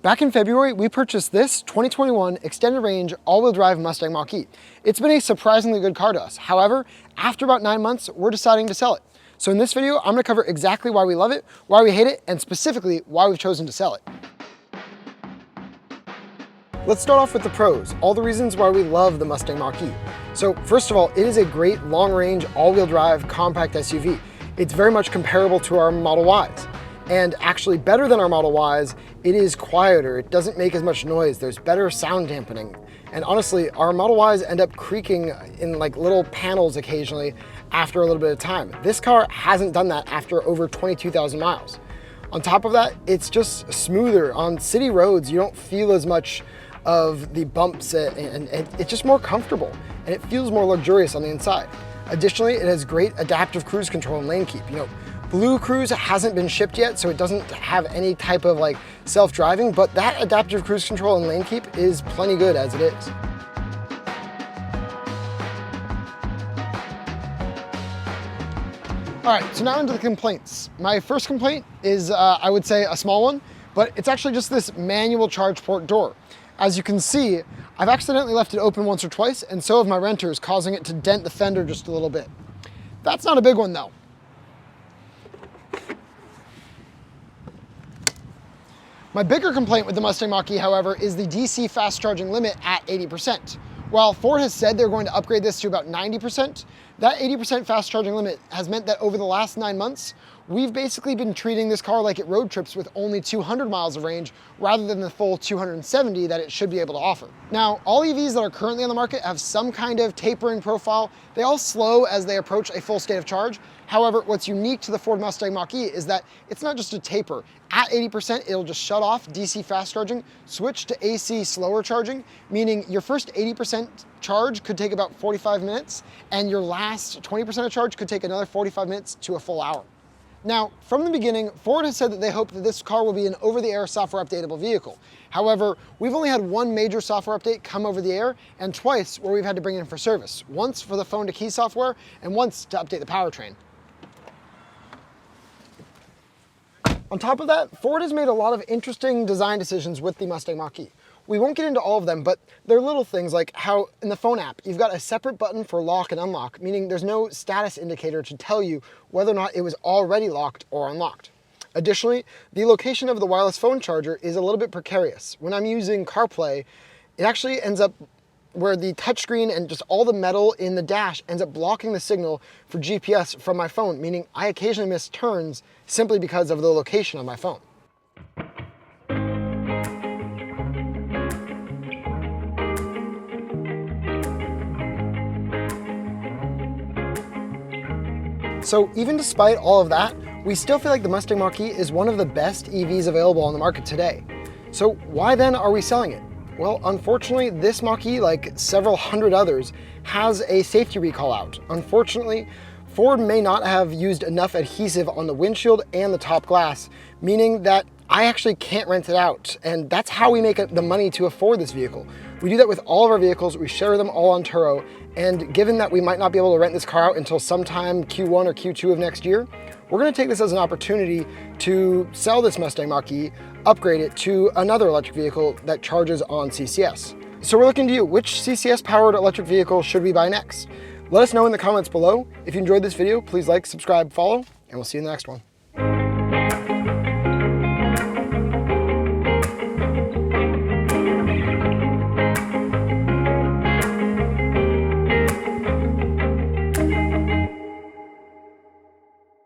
Back in February, we purchased this 2021 extended range all-wheel drive Mustang Mach-E. It's been a surprisingly good car to us. However, after about 9 months, we're deciding to sell it. So in this video, I'm gonna cover exactly why we love it, why we hate it, and specifically why we've chosen to sell it. Let's start off with the pros, all the reasons why we love the Mustang Mach-E. So first of all, it is a great long-range, all-wheel drive, compact SUV. It's very much comparable to our Model Ys. And actually better than our Model Ys, it is quieter, it doesn't make as much noise, there's better sound dampening. And honestly, our Model Ys end up creaking in like little panels occasionally after a little bit of time. This car hasn't done that after over 22,000 miles. On top of that, it's just smoother. On city roads, you don't feel as much of the bumps and it's just more comfortable and it feels more luxurious on the inside. Additionally, it has great adaptive cruise control and lane keep. Blue Cruise hasn't been shipped yet, so it doesn't have any type of like self-driving, but that adaptive cruise control and lane keep is plenty good as it is. All right, so now into the complaints. My first complaint is, I would say, a small one, but it's actually just this manual charge port door. As you can see, I've accidentally left it open once or twice, and so have my renters, causing it to dent the fender just a little bit. That's not a big one though. My bigger complaint with the Mustang Mach-E, however, is the DC fast charging limit at 80%. While Ford has said they're going to upgrade this to about 90%, that 80% fast charging limit has meant that over the last 9 months, we've basically been treating this car like it road trips with only 200 miles of range rather than the full 270 that it should be able to offer. Now, all EVs that are currently on the market have some kind of tapering profile. They all slow as they approach a full state of charge. However, what's unique to the Ford Mustang Mach-E is that it's not just a taper. At 80%, it'll just shut off DC fast charging, switch to AC slower charging, meaning your first 80% charge could take about 45 minutes, and your last 20% of charge could take another 45 minutes to a full hour. Now, from the beginning, Ford has said that they hope that this car will be an over-the-air software updatable vehicle. However, we've only had one major software update come over the air and twice where we've had to bring it in for service. Once for the phone to key software and once to update the powertrain. On top of that, Ford has made a lot of interesting design decisions with the Mustang Mach-E. We won't get into all of them, but they're little things like how in the phone app, you've got a separate button for lock and unlock, meaning there's no status indicator to tell you whether or not it was already locked or unlocked. Additionally, the location of the wireless phone charger is a little bit precarious. When I'm using CarPlay, it actually ends up where the touchscreen and just all the metal in the dash ends up blocking the signal for GPS from my phone, meaning I occasionally miss turns simply because of the location of my phone. So even despite all of that, we still feel like the Mustang Mach-E is one of the best EVs available on the market today. So why then are we selling it? Well, unfortunately, this Mach-E, like several hundred others, has a safety recall out. Unfortunately, Ford may not have used enough adhesive on the windshield and the top glass, meaning that I actually can't rent it out. And that's how we make the money to afford this vehicle. We do that with all of our vehicles. We share them all on Turo. And given that we might not be able to rent this car out until sometime Q1 or Q2 of next year, we're gonna take this as an opportunity to sell this Mustang Mach-E, upgrade it to another electric vehicle that charges on CCS. So we're looking to you, which CCS-powered electric vehicle should we buy next? Let us know in the comments below. If you enjoyed this video, please like, subscribe, follow, and we'll see you in the next one.